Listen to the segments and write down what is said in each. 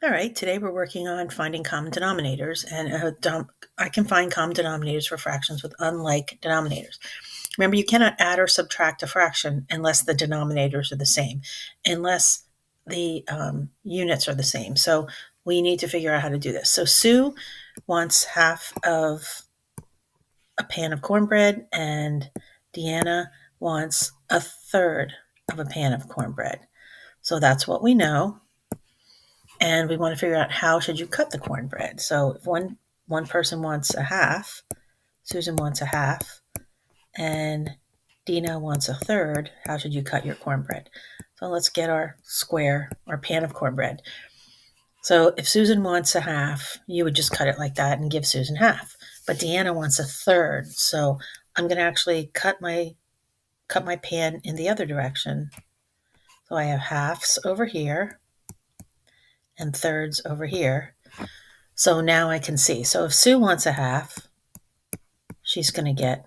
All right, today we're working on finding common denominators, and I can find common denominators for fractions with unlike denominators. Remember, you cannot add or subtract a fraction unless the denominators are the same, unless the units are the same. So we need to figure out how to do this. So Sue wants half of a pan of cornbread, and Deanna wants a third of a pan of cornbread. So that's what we know. And we want to figure out how should you cut the cornbread. So if one person wants a half, Susan wants a half, and Dina wants a third, how should you cut your cornbread? So let's get our square, our pan of cornbread. So if Susan wants a half, you would just cut it like that and give Susan half. But Deanna wants a third, so I'm going to actually cut my pan in the other direction. So I have halves over here and thirds over here. So now I can see. So if Sue wants a half, she's going to get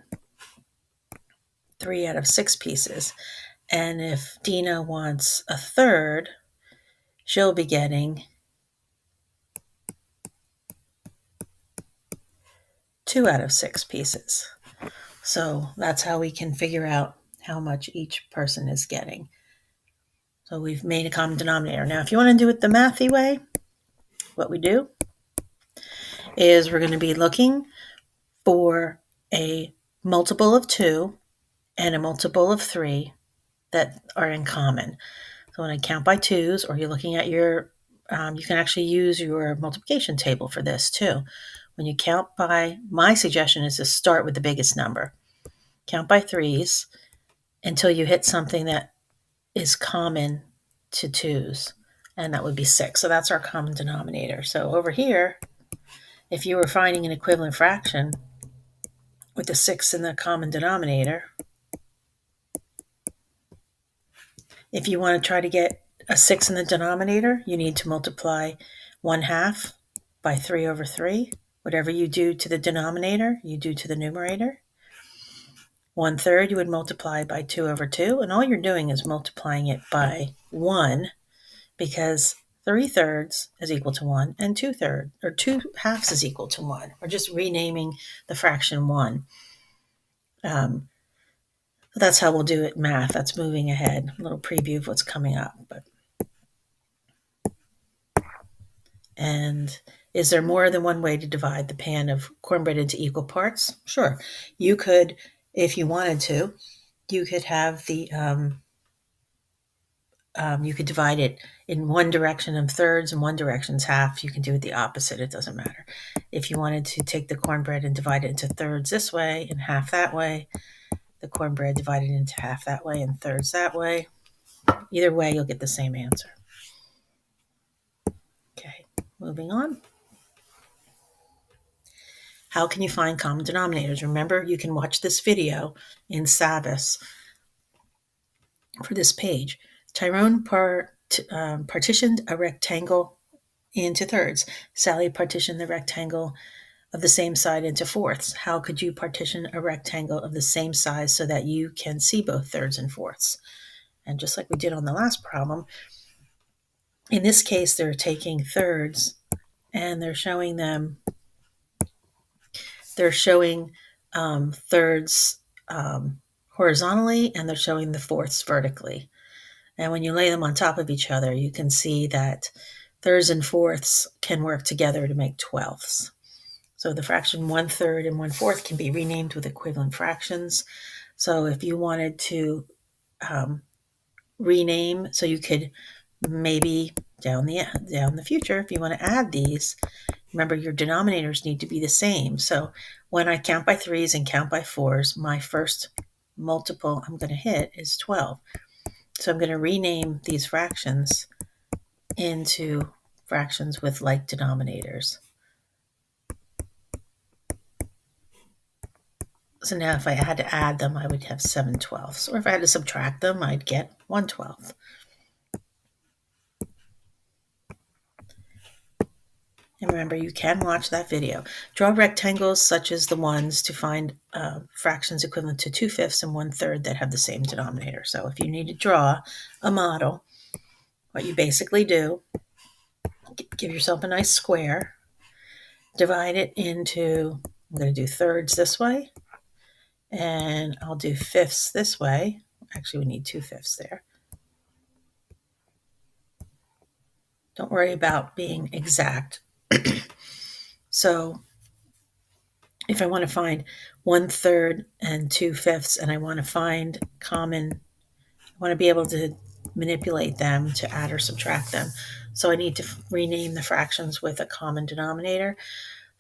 3 out of 6 pieces. And if Dina wants a third, she'll be getting 2 out of 6 pieces. So that's how we can figure out how much each person is getting. So we've made a common denominator. Now, if you want to do it the mathy way, what we do is we're going to be looking for a multiple of 2 and a multiple of 3 that are in common. So when I count by twos, or you're looking at your, you can actually use your multiplication table for this too. When you count by, my suggestion is to start with the biggest number. Count by threes until you hit something that is common to twos, and that would be 6. So that's our common denominator. So over here, if you were finding an equivalent fraction with the 6 in the common denominator, if you want to try to get a 6 in the denominator, you need to multiply 1/2 by 3 over 3. Whatever you do to the denominator, you do to the numerator. 1/3 you would multiply by 2 over 2, and all you're doing is multiplying it by 1, because 3/3 is equal to 1, and 2/3 or 2/2 is equal to 1. We're just renaming the fraction 1. That's how we'll do it in math. That's moving ahead. A little preview of what's coming up. And is there more than one way to divide the pan of cornbread into equal parts? Sure. You could, if you wanted to, you could have the, you could divide it in one direction in thirds and one direction's half. You can do it the opposite. It doesn't matter. If you wanted to take the cornbread and divide it into thirds this way and half that way, the cornbread divided into half that way and thirds that way. Either way, you'll get the same answer. Okay, moving on. How can you find common denominators? Remember, you can watch this video in Savvas for this page. Tyrone partitioned a rectangle into thirds. Sally partitioned the rectangle of the same side into fourths. How could you partition a rectangle of the same size so that you can see both thirds and fourths? And just like we did on the last problem, in this case, they're taking thirds and they're showing thirds horizontally, and they're showing the fourths vertically. And when you lay them on top of each other, you can see that thirds and fourths can work together to make twelfths. So the fraction 1/3 and 1/4 can be renamed with equivalent fractions. So if you wanted to rename, so you could maybe down the future, if you want to add these, remember your denominators need to be the same. So when I count by threes and count by fours, my first multiple I'm going to hit is 12. So I'm going to rename these fractions into fractions with like denominators. So now if I had to add them, I would have 7/12. Or if I had to subtract them, I'd get 1/12. And remember, you can watch that video. Draw rectangles such as the ones to find fractions equivalent to 2/5 and 1/3 that have the same denominator. So if you need to draw a model, what you basically do, give yourself a nice square, divide it into, I'm going to do thirds this way, and I'll do fifths this way. Actually, we need 2/5 there. Don't worry about being exact. So if I want to find 1/3 and 2/5, and I want to find common, I want to be able to manipulate them to add or subtract them. So I need to rename the fractions with a common denominator,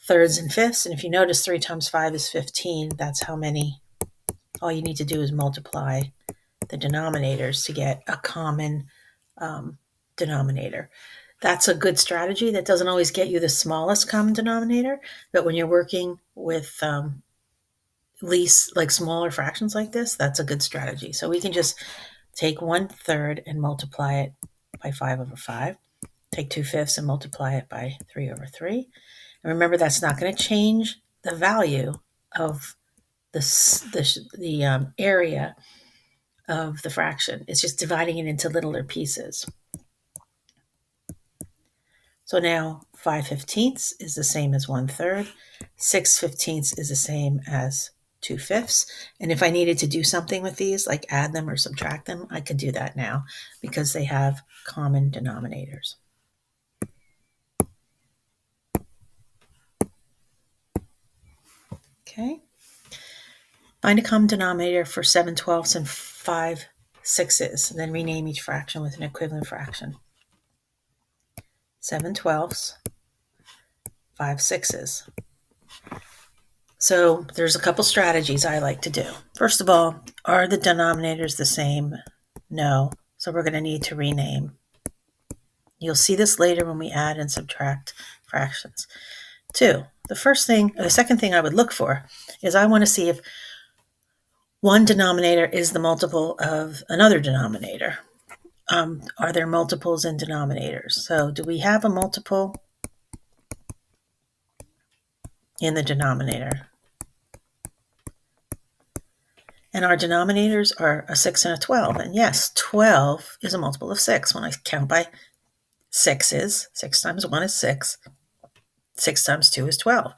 thirds and fifths. And if you notice 3 times 5 is 15, that's how many. All you need to do is multiply the denominators to get a common denominator. That's a good strategy. That doesn't always get you the smallest common denominator, but when you're working with least, like smaller fractions like this, that's a good strategy. So we can just take 1/3 and multiply it by 5/5. Take 2/5 and multiply it by 3/3. And remember, that's not going to change the value of the area of the fraction. It's just dividing it into littler pieces. So now 5/15 is the same as 1/3. 6/15 is the same as 2/5. And if I needed to do something with these, like add them or subtract them, I could do that now because they have common denominators. Okay. Find a common denominator for 7/12 and 5/6, and then rename each fraction with an equivalent fraction. 7/12, 5/6. So there's a couple strategies I like to do. First of all, are the denominators the same? No. So we're going to need to rename. You'll see this later when we add and subtract fractions. 2, the second thing I would look for is I want to see if one denominator is the multiple of another denominator. Are there multiples in denominators? So do we have a multiple in the denominator? And our denominators are a 6 and a 12. And yes, 12 is a multiple of 6 when I count by 6's. 6 times 1 is 6. 6 times 2 is 12.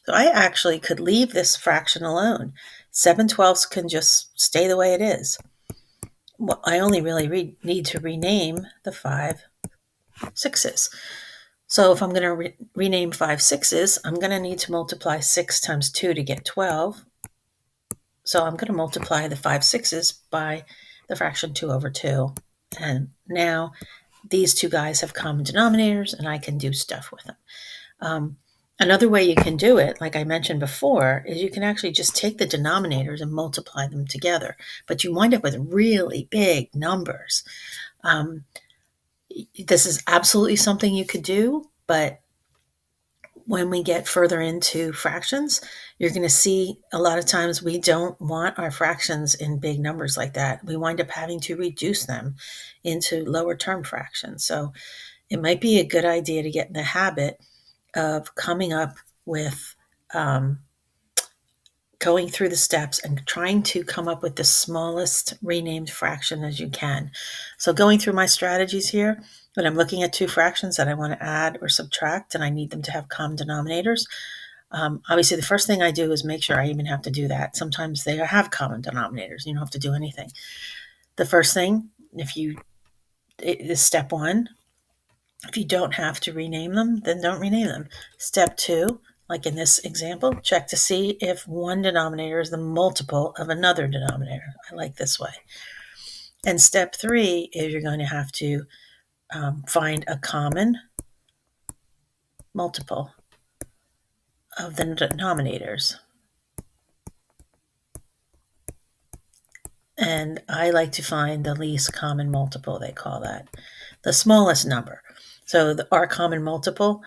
So I actually could leave this fraction alone. 7/12 can just stay the way it is. Well, I only really need to rename the 5/6. So if I'm going to rename 5/6, I'm going to need to multiply 6 times 2 to get 12. So I'm going to multiply the 5/6 by the fraction 2/2. And now these two guys have common denominators, and I can do stuff with them. Another way you can do it, like I mentioned before, is you can actually just take the denominators and multiply them together. But you wind up with really big numbers. This is absolutely something you could do, but when we get further into fractions, you're going to see a lot of times we don't want our fractions in big numbers like that. We wind up having to reduce them into lower term fractions. So it might be a good idea to get in the habit of coming up with going through the steps and trying to come up with the smallest renamed fraction as you can. So going through my strategies here, when I'm looking at two fractions that I want to add or subtract and I need them to have common denominators, obviously the first thing I do is make sure I even have to do that. Sometimes they have common denominators. You don't have to do anything. The first thing, is step 1. If you don't have to rename them, then don't rename them. Step 2, like in this example, check to see if one denominator is the multiple of another denominator. I like this way. And step 3 is you're going to have to find a common multiple of the denominators. And I like to find the least common multiple, they call that. The smallest number. So our common multiple,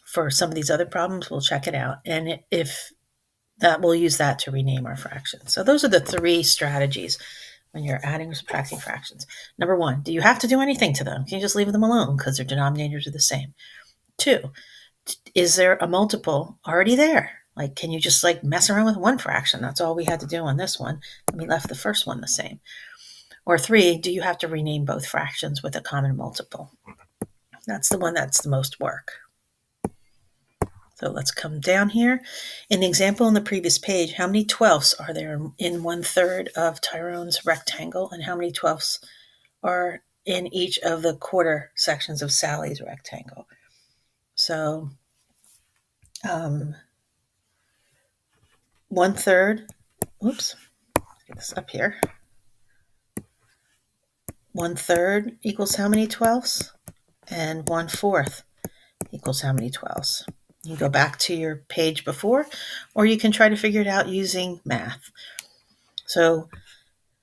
for some of these other problems, we'll check it out. And if that, we'll use that to rename our fractions. So those are the 3 strategies when you're adding or subtracting fractions. Number 1, do you have to do anything to them? Can you just leave them alone because their denominators are the same? 2, is there a multiple already there? Like, can you just mess around with one fraction? That's all we had to do on this one. And we left the first one the same. Or 3, do you have to rename both fractions with a common multiple? That's the one that's the most work. So let's come down here. In the example on the previous page, how many twelfths are there in 1/3 of Tyrone's rectangle, and how many twelfths are in each of the quarter sections of Sally's rectangle? So 1/3, oops, get this up here. 1/3 equals how many twelfths? And 1/4 equals how many twelfths? You go back to your page before, or you can try to figure it out using math. So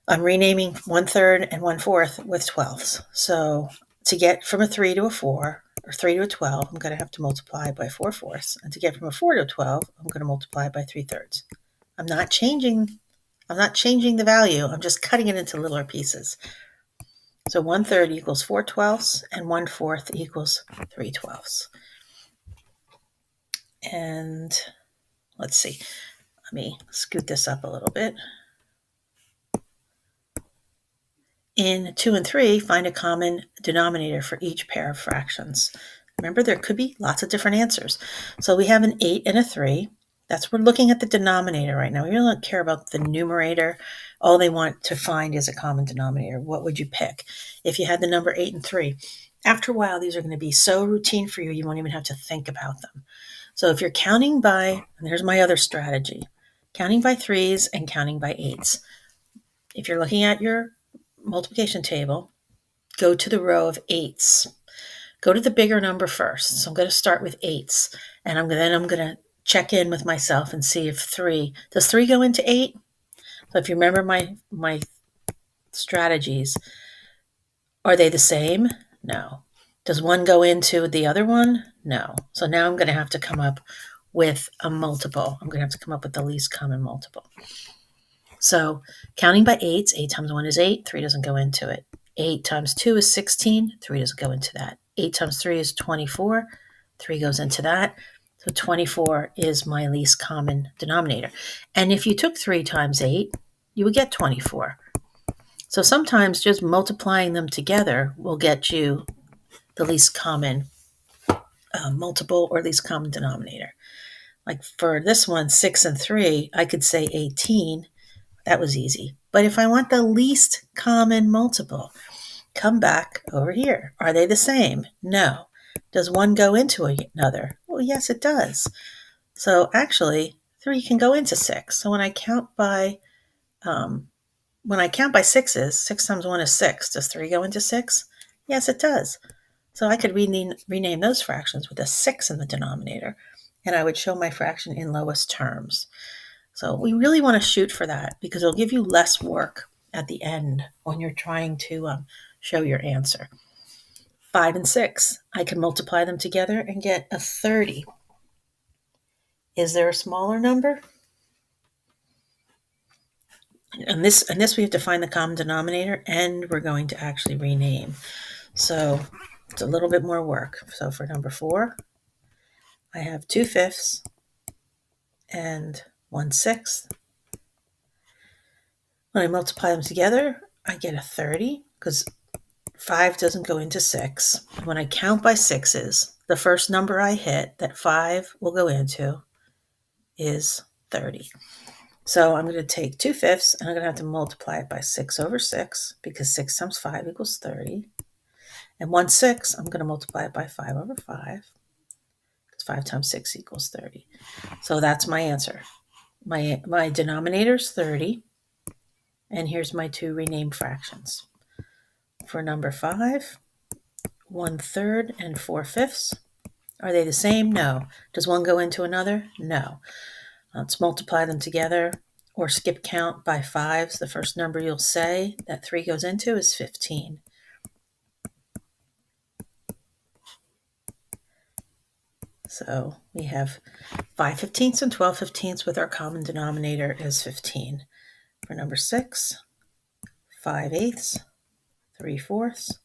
I'm renaming 1/3 and 1/4 with twelfths. So to get from a 3 to a 4, or 3 to a 12, I'm going to have to multiply by 4/4. And to get from a 4 to a 12, I'm going to multiply by 3/3. I'm not changing the value. I'm just cutting it into littler pieces. So 1/3 equals 4/12, and 1/4 equals 3/12. And let's see. Let me scoot this up a little bit. In 2 and 3, find a common denominator for each pair of fractions. Remember, there could be lots of different answers. So we have an 8 and a 3. We're looking at the denominator right now. We really don't care about the numerator. All they want to find is a common denominator. What would you pick if you had the number 8 and 3? After a while, these are going to be so routine for you, you won't even have to think about them. So if you're counting by, and here's my other strategy, counting by 3s and counting by 8s. If you're looking at your multiplication table, go to the row of 8s. Go to the bigger number first. So I'm going to start with 8s, and I'm going to check in with myself and see if 3, does 3 go into 8? So if you remember my strategies, are they the same? No. Does one go into the other one? No. So now I'm going to have to come up with a multiple. I'm going to have to come up with the least common multiple. So counting by 8s, 8 times 1 is 8, 3 doesn't go into it. 8 times 2 is 16, 3 doesn't go into that. 8 times 3 is 24, 3 goes into that. So 24 is my least common denominator. And if you took 3 times 8, you would get 24. So sometimes just multiplying them together will get you the least common multiple or least common denominator. Like for this one, 6 and 3, I could say 18. That was easy. But if I want the least common multiple, come back over here. Are they the same? No. Does one go into another? Well, yes, it does. So actually, 3 can go into 6. So when I count by 6s, 6 times 1 is 6. Does 3 go into 6? Yes, it does. So I could rename those fractions with a 6 in the denominator, and I would show my fraction in lowest terms. So we really want to shoot for that because it'll give you less work at the end when you're trying to show your answer. 5 and 6, I can multiply them together and get a 30. Is there a smaller number? And this we have to find the common denominator, and we're going to actually rename. So it's a little bit more work. So for number 4, I have 2/5 and 1/6. When I multiply them together, I get a 30 because 5 doesn't go into 6. When I count by 6s, the first number I hit that 5 will go into is 30. So I'm going to take 2/5 and I'm going to have to multiply it by 6 over 6 because 6 times 5 equals 30. And 1/6, I'm going to multiply it by 5 over 5 because 5 times 6 equals 30. So that's my answer. My denominator is 30. And here's my 2 renamed fractions. For number 5, 1/3 and 4/5. Are they the same? No. Does one go into another? No. Let's multiply them together or skip count by 5s. The first number you'll say that 3 goes into is 15. So we have 5/15 and 12/15 with our common denominator is 15. For number 6, 5/8, 3/4.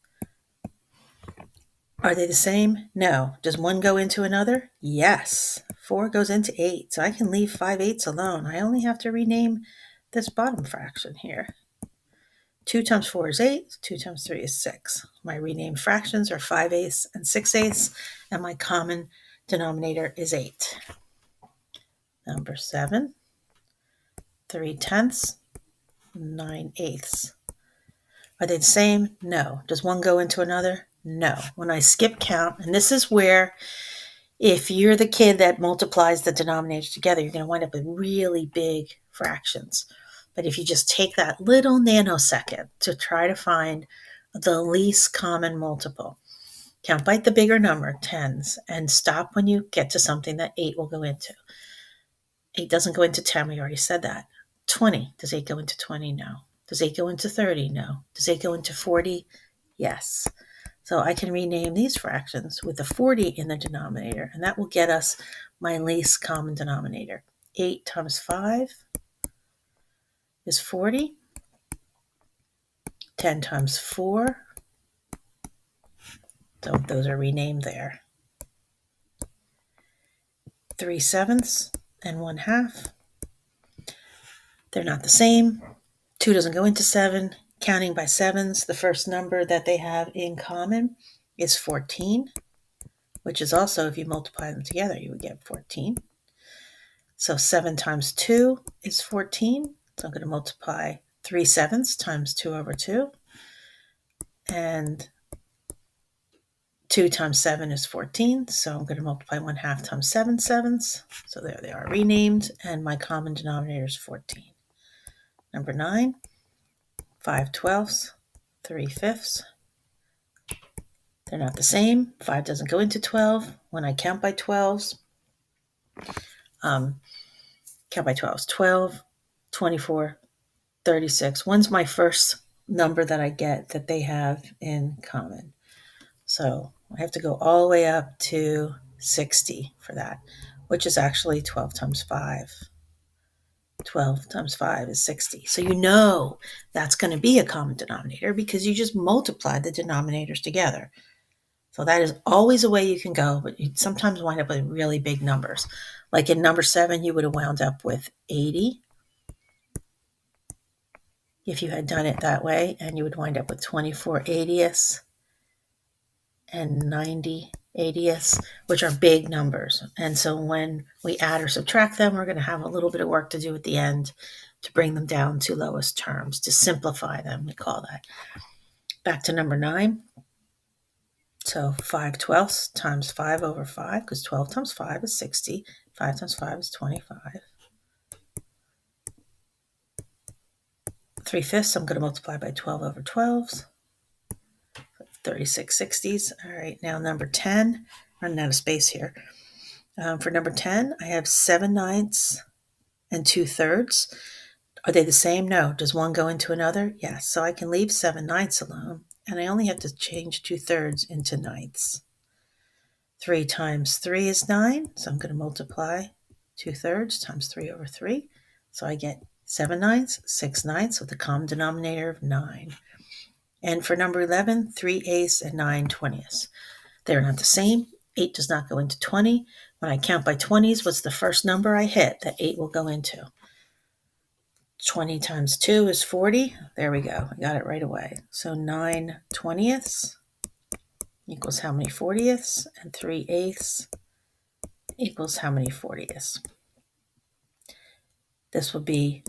Are they the same? No. Does one go into another? Yes. 4 goes into 8, so I can leave 5/8 alone. I only have to rename this bottom fraction here. 2 times 4 is 8. 2 times 3 is 6. My renamed fractions are 5/8 and 6/8, and my common denominator is 8. Number 7, 3/10, 9/8. Are they the same? No. Does one go into another? No. When I skip count, and this is where if you're the kid that multiplies the denominators together, you're going to wind up with really big fractions. But if you just take that little nanosecond to try to find the least common multiple, count by the bigger number, tens, and stop when you get to something that 8 will go into. 8 doesn't go into 10, we already said that. 20, does 8 go into 20? No. Does 8 go into 30? No. Does 8 go into 40? Yes. So I can rename these fractions with a 40 in the denominator, and that will get us my least common denominator. 8 times 5 is 40. 10 times 4, so those are renamed there. 3/7 and 1/2. They're not the same. 2 doesn't go into 7. Counting by sevens, the first number that they have in common is 14, which is also, if you multiply them together, you would get 14. So 7 times 2 is 14. So I'm going to multiply 3/7 times 2 over 2. And 2 times 7 is 14. So I'm going to multiply 1/2 times 7/7. So there they are renamed. And my common denominator is 14. Number 9, 5/12, 3/5. They're not the same. 5 doesn't go into 12. When I count by 12s, count by 12s, 12, 24, 36. One's my first number that I get that they have in common. So I have to go all the way up to 60 for that, which is actually 12 times 5. 12 times 5 is 60. So you know that's going to be a common denominator because you just multiplied the denominators together. So that is always a way you can go, but you sometimes wind up with really big numbers. Like in number 7, you would have wound up with 80 if you had done it that way, and you would wind up with 24/80 and 90/80, which are big numbers. And so when we add or subtract them, we're going to have a little bit of work to do at the end to bring them down to lowest terms, to simplify them, we call that. Back to number 9. So 5/12 times 5 over 5, because 12 times 5 is 60. 5 times 5 is 25. 3/5, I'm going to multiply by 12 over 12s. 36/60s. All right, now number 10. Running out of space here. For number 10, I have 7/9 and 2/3. Are they the same? No. Does one go into another? Yes. So I can leave 7/9 alone, and I only have to change 2/3 into ninths. 3 times 3 is 9, so I'm going to multiply 2/3 times 3 over 3. So I get 7/9, 6/9 with a common denominator of 9. And for number 11, 3/8 and 9/20. They're not the same. 8 does not go into 20. When I count by 20s, what's the first number I hit that 8 will go into? 20 times 2 is 40. There we go. I got it right away. So 9/20 equals how many 40ths? And 3/8 equals how many 40ths? This will be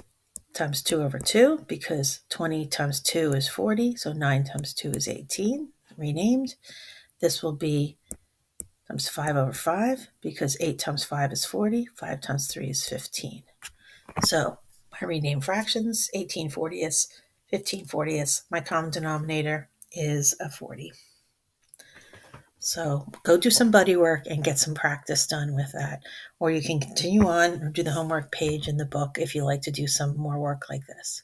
times 2 over 2 because 20 times 2 is 40. So 9 times 2 is 18, renamed. This will be times 5 over 5 because 8 times 5 is 40. 5 times 3 is 15. So I rename fractions, 18/40, 15/40. My common denominator is a 40. So go do some buddy work and get some practice done with that. Or you can continue on or do the homework page in the book if you like to do some more work like this.